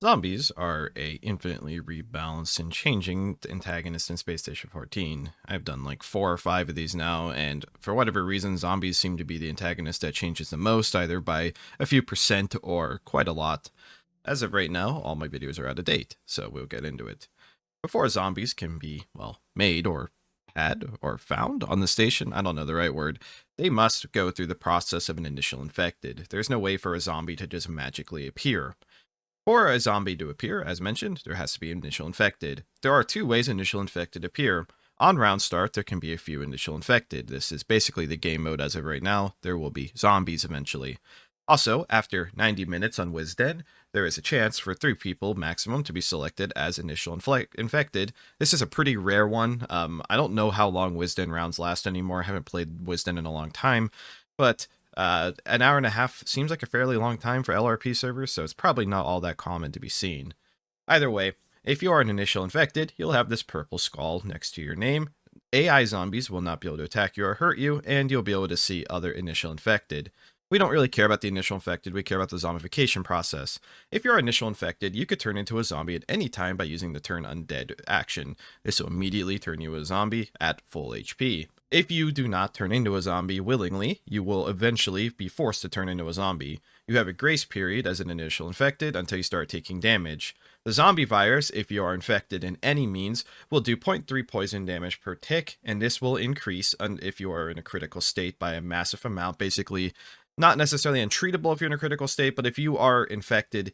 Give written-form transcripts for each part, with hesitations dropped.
Zombies are a infinitely rebalanced and changing antagonist in Space Station 14. I've done like 4 or 5 of these now, and for whatever reason, zombies seem to be the antagonist that changes the most, either by a few percent or quite a lot. As of right now, all my videos are out of date, so we'll get into it. Before zombies can be, well, made or had or found on the station, I don't know the right word, they must go through the process of an initial infected. There's no way for a zombie to just magically appear. For a zombie to appear, as mentioned, there has to be initial infected. There are 2 ways initial infected appear. On round start, there can be a few initial infected. This is basically the game mode as of right now. There will be zombies eventually. Also, after 90 minutes on WizDead, there is a chance for 3 people maximum to be selected as initial infected. This is a pretty rare one. I don't know how long WizDead rounds last anymore. I haven't played WizDead in a long time, but an hour and a half seems like a fairly long time for LRP servers, so it's probably not all that common to be seen. Either way, if you are an initial infected, you'll have this purple skull next to your name. AI zombies will not be able to attack you or hurt you, and you'll be able to see other initial infected. We don't really care about the initial infected, we care about the zombification process. If you're initial infected, you could turn into a zombie at any time by using the turn undead action. This will immediately turn you a zombie at full HP. If you do not turn into a zombie willingly, you will eventually be forced to turn into a zombie. You have a grace period as an initial infected until you start taking damage. The zombie virus, if you are infected in any means, will do 0.3 poison damage per tick, and this will increase if you are in a critical state by a massive amount. Basically, not necessarily untreatable if you're in a critical state, but if you are infected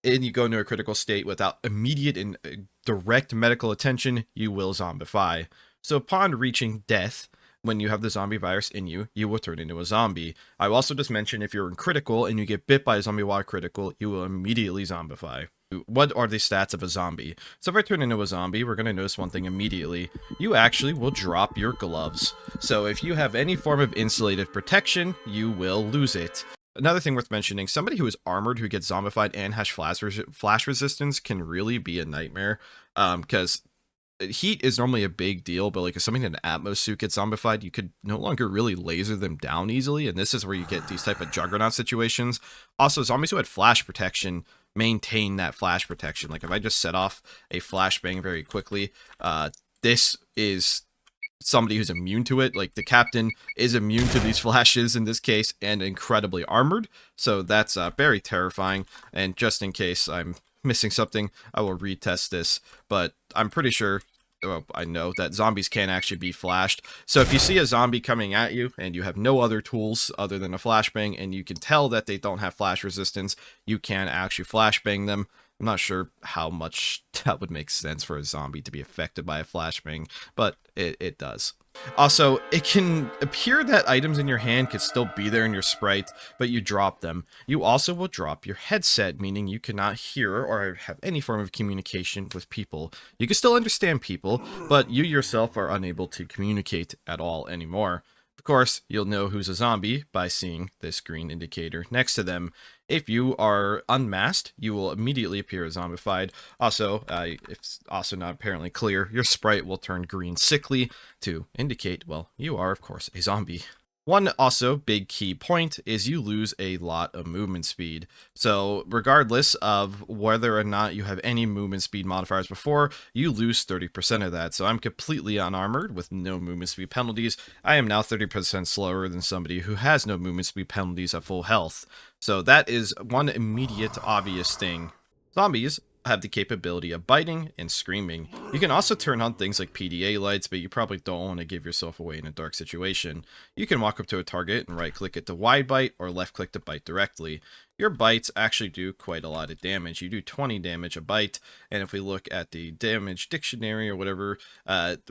and you go into a critical state without immediate and direct medical attention, you will zombify. So upon reaching death, when you have the zombie virus in you, you will turn into a zombie. I will also just mention if you're in critical and you get bit by a zombie while critical, you will immediately zombify. What are the stats of a zombie? So if I turn into a zombie, we're going to notice one thing immediately. You actually will drop your gloves. So if you have any form of insulated protection, you will lose it. Another thing worth mentioning, somebody who is armored who gets zombified and has flash resistance can really be a nightmare, because heat is normally a big deal, but like if somebody in an Atmos suit gets zombified, you could no longer really laser them down easily, and this is where you get these type of juggernaut situations. Also, zombies who had flash protection maintain that flash protection. Like if I just set off a flashbang very quickly, this is somebody who's immune to it. Like the captain is immune to these flashes in this case and incredibly armored, so that's very terrifying. And just in case I'm missing something, I will retest this, but I'm pretty sure, well, I know that zombies can actually be flashed. So if you see a zombie coming at you and you have no other tools other than a flashbang and you can tell that they don't have flash resistance, you can actually flashbang them. I'm not sure how much that would make sense for a zombie to be affected by a flashbang, but it does. Also, it can appear that items in your hand could still be there in your sprite, but you drop them. You also will drop your headset, meaning you cannot hear or have any form of communication with people. You can still understand people, but you yourself are unable to communicate at all anymore. Of course, you'll know who's a zombie by seeing this green indicator next to them. If you are unmasked, you will immediately appear as zombified. Also, if it's also not apparently clear, your sprite will turn green sickly to indicate, well, you are, of course, a zombie. One also big key point is you lose a lot of movement speed. So regardless of whether or not you have any movement speed modifiers before, you lose 30% of that. So I'm completely unarmored with no movement speed penalties. I am now 30% slower than somebody who has no movement speed penalties at full health. So that is one immediate obvious thing. Zombies have the capability of biting and screaming. You can also turn on things like PDA lights, but you probably don't want to give yourself away in a dark situation. You can walk up to a target and right click it to wide bite or left click to bite directly. Your bites actually do quite a lot of damage. You do 20 damage a bite, and if we look at the damage dictionary or whatever,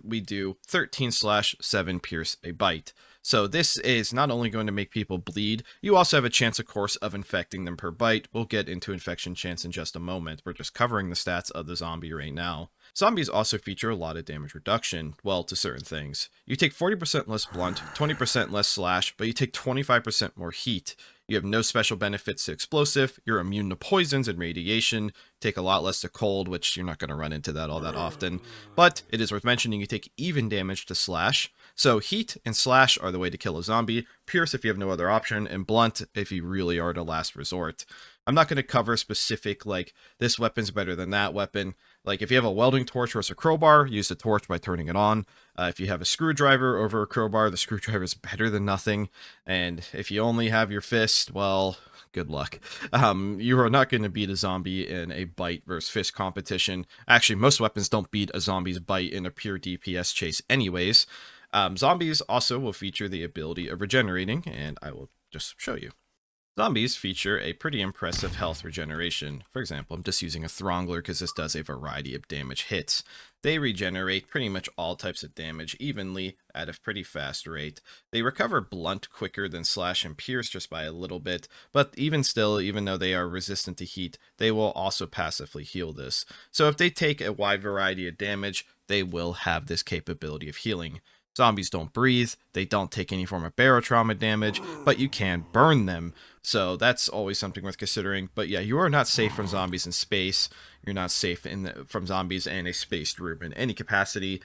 we do 13/7 pierce a bite. So this is not only going to make people bleed, you also have a chance, of course, of infecting them per bite. We'll get into infection chance in just a moment. We're just covering the stats of the zombie right now. Zombies also feature a lot of damage reduction, well, to certain things. You take 40% less blunt, 20% less slash, but you take 25% more heat. You have no special benefits to explosive, you're immune to poisons and radiation, take a lot less to cold, which you're not going to run into that all that often, but it is worth mentioning you take even damage to slash. So heat and slash are the way to kill a zombie, pierce if you have no other option, and blunt if you really are to last resort. I'm not going to cover specific, like, this weapon's better than that weapon. Like, if you have a welding torch versus a crowbar, use the torch by turning it on. If you have a screwdriver over a crowbar, the screwdriver is better than nothing. And if you only have your fist, well, good luck. You are not going to beat a zombie in a bite versus fist competition. Actually, most weapons don't beat a zombie's bite in a pure DPS chase anyways. Zombies also will feature the ability of regenerating, and I will just show you. Zombies feature a pretty impressive health regeneration. For example, I'm just using a Throngler because this does a variety of damage hits. They regenerate pretty much all types of damage evenly at a pretty fast rate. They recover blunt quicker than slash and pierce just by a little bit, but even still, even though they are resistant to heat, they will also passively heal this. So if they take a wide variety of damage, they will have this capability of healing. Zombies don't breathe, they don't take any form of barotrauma damage, but you can burn them. So that's always something worth considering. But yeah, you are not safe from zombies in space. You're not safe from zombies in a spaced room in any capacity.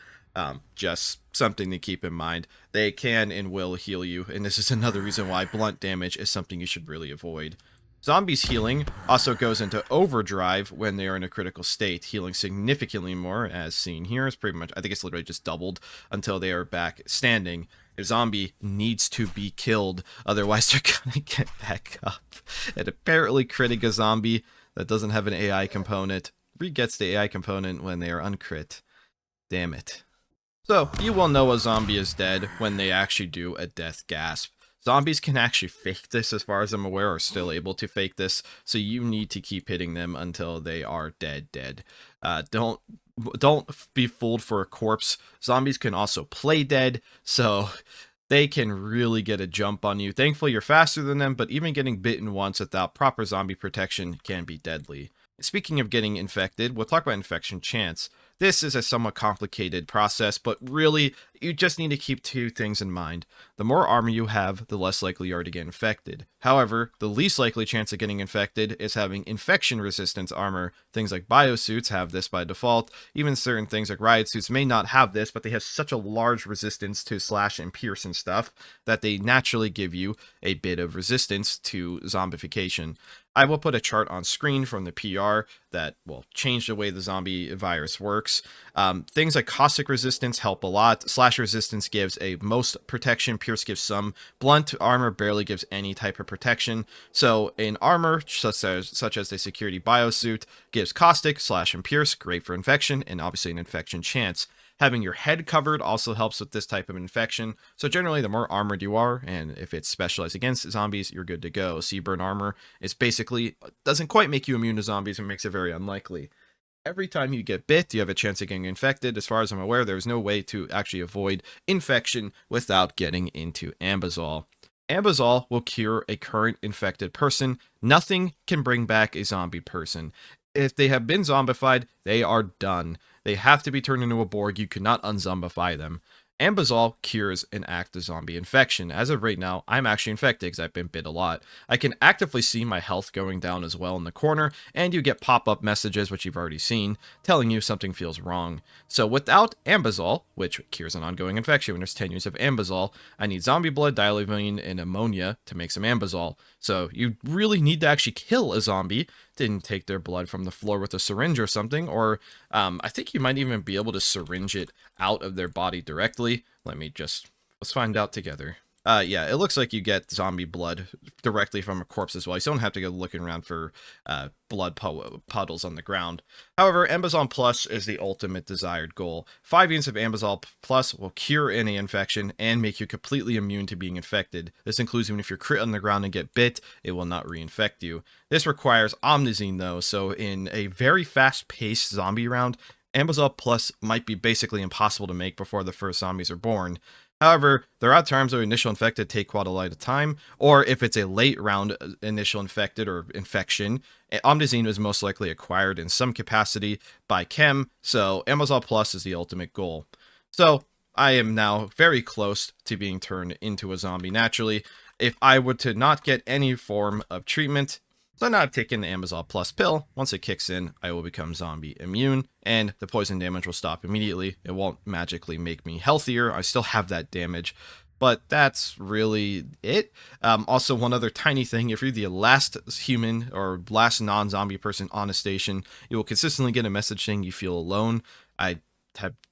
Just something to keep in mind. They can and will heal you, and this is another reason why blunt damage is something you should really avoid. Zombies healing also goes into overdrive when they are in a critical state, healing significantly more, as seen here. It's pretty much, I think it's literally just doubled until they are back standing. A zombie needs to be killed, otherwise they're gonna get back up. And apparently critting a zombie that doesn't have an AI component re-gets the AI component when they are uncrit. Damn it. So, you will know a zombie is dead when they actually do a death gasp. Zombies can actually fake this, as far as I'm aware, are still able to fake this, so you need to keep hitting them until they are dead. Don't be fooled for a corpse. Zombies can also play dead, so they can really get a jump on you. Thankfully, you're faster than them, but even getting bitten once without proper zombie protection can be deadly. Speaking of getting infected, we'll talk about infection chance. This is a somewhat complicated process, but really, you just need to keep two things in mind. The more armor you have, the less likely you are to get infected. However, the least likely chance of getting infected is having infection resistance armor. Things like biosuits have this by default. Even certain things like riot suits may not have this, but they have such a large resistance to slash and pierce and stuff that they naturally give you a bit of resistance to zombification. I will put a chart on screen from the PR that will change the way the zombie virus works. Things like caustic resistance help a lot. Slash resistance gives a most protection. Pierce gives some. Blunt armor barely gives any type of protection. So in armor, such as the security biosuit, gives caustic, slash, and pierce, great for infection, and obviously an infection chance. Having your head covered also helps with this type of infection. So generally, the more armored you are, and if it's specialized against zombies, you're good to go. Seaburn armor is basically, doesn't quite make you immune to zombies and makes it very unlikely. Every time you get bit, you have a chance of getting infected. As far as I'm aware, there's no way to actually avoid infection without getting into Ambizol. Ambizol will cure a current infected person. Nothing can bring back a zombie person. If they have been zombified, they are done. They have to be turned into a Borg. You cannot unzombify them. Ambizol cures an active zombie infection. As of right now, I'm actually infected because I've been bit a lot. I can actively see my health going down as well in the corner, and you get pop-up messages, which you've already seen, telling you something feels wrong. So without Ambizol, which cures an ongoing infection when there's 10 use of Ambizol, I need zombie blood, dialylamine, and ammonia to make some Ambizol. So you really need to actually kill a zombie. Didn't take their blood from the floor with a syringe or something, or I think you might even be able to syringe it out of their body directly. Let's find out together. Yeah, it looks like you get zombie blood directly from a corpse as well. You don't have to go looking around for blood puddles on the ground. However, Ambizol Plus is the ultimate desired goal. 5 units of Ambizol Plus will cure any infection and make you completely immune to being infected. This includes even if you're crit on the ground and get bit, it will not reinfect you. This requires Omnizine though, so in a very fast-paced zombie round, Ambizol Plus might be basically impossible to make before the first zombies are born. However, there are times where initial infected take quite a lot of time, or if it's a late round initial infected or infection, Omnizine is most likely acquired in some capacity by Chem, so Ambizol Plus is the ultimate goal. So, I am now very close to being turned into a zombie naturally. If I were to not get any form of treatment, so now I've taken the Ambizol Plus pill. Once it kicks in, I will become zombie immune, and the poison damage will stop immediately. It won't magically make me healthier. I still have that damage, But that's really it. Also, one other tiny thing: if you're the last human or last non-zombie person on a station, you will consistently get a message saying you feel alone. I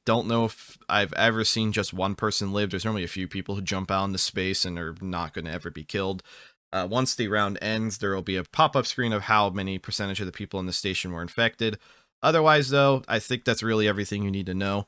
don't know if I've ever seen just one person live. There's normally a few people who jump out into space and are not going to ever be killed. Once the round ends, there will be a pop-up screen of how many percentage of the people in the station were infected. Otherwise, though, I think that's really everything you need to know.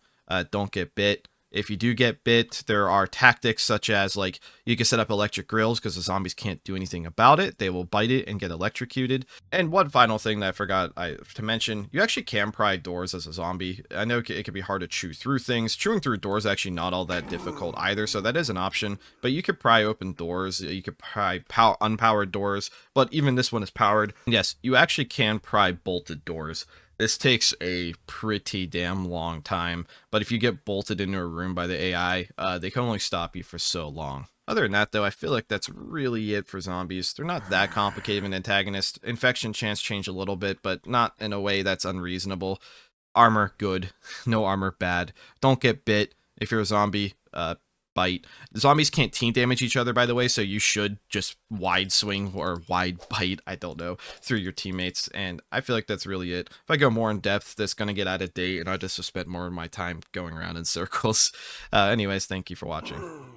Don't get bit. If you do get bit, there are tactics such as, like, you can set up electric grills because the zombies can't do anything about it. They will bite it and get electrocuted. And one final thing that I forgot to mention: you actually can pry doors as a zombie. I know it can be hard to chew through things. Chewing through doors is actually not all that difficult either, so that is an option. But you could pry open doors. You could pry unpowered doors, but even this one is powered. Yes, you actually can pry bolted doors. This takes a pretty damn long time, but if you get bolted into a room by the AI, they can only stop you for so long. Other than that, though, I feel like that's really it for zombies. They're not that complicated of an antagonist. Infection chance change a little bit, but not in a way that's unreasonable. Armor, good. No armor, bad. Don't get bit. If you're a zombie, bite. Zombies can't team damage each other, by the way, so you should just wide swing or wide bite, I don't know, through your teammates. And I feel like that's really it. If I go more in depth, that's going to get out of date, and I just spent more of my time going around in circles. Anyways, thank you for watching.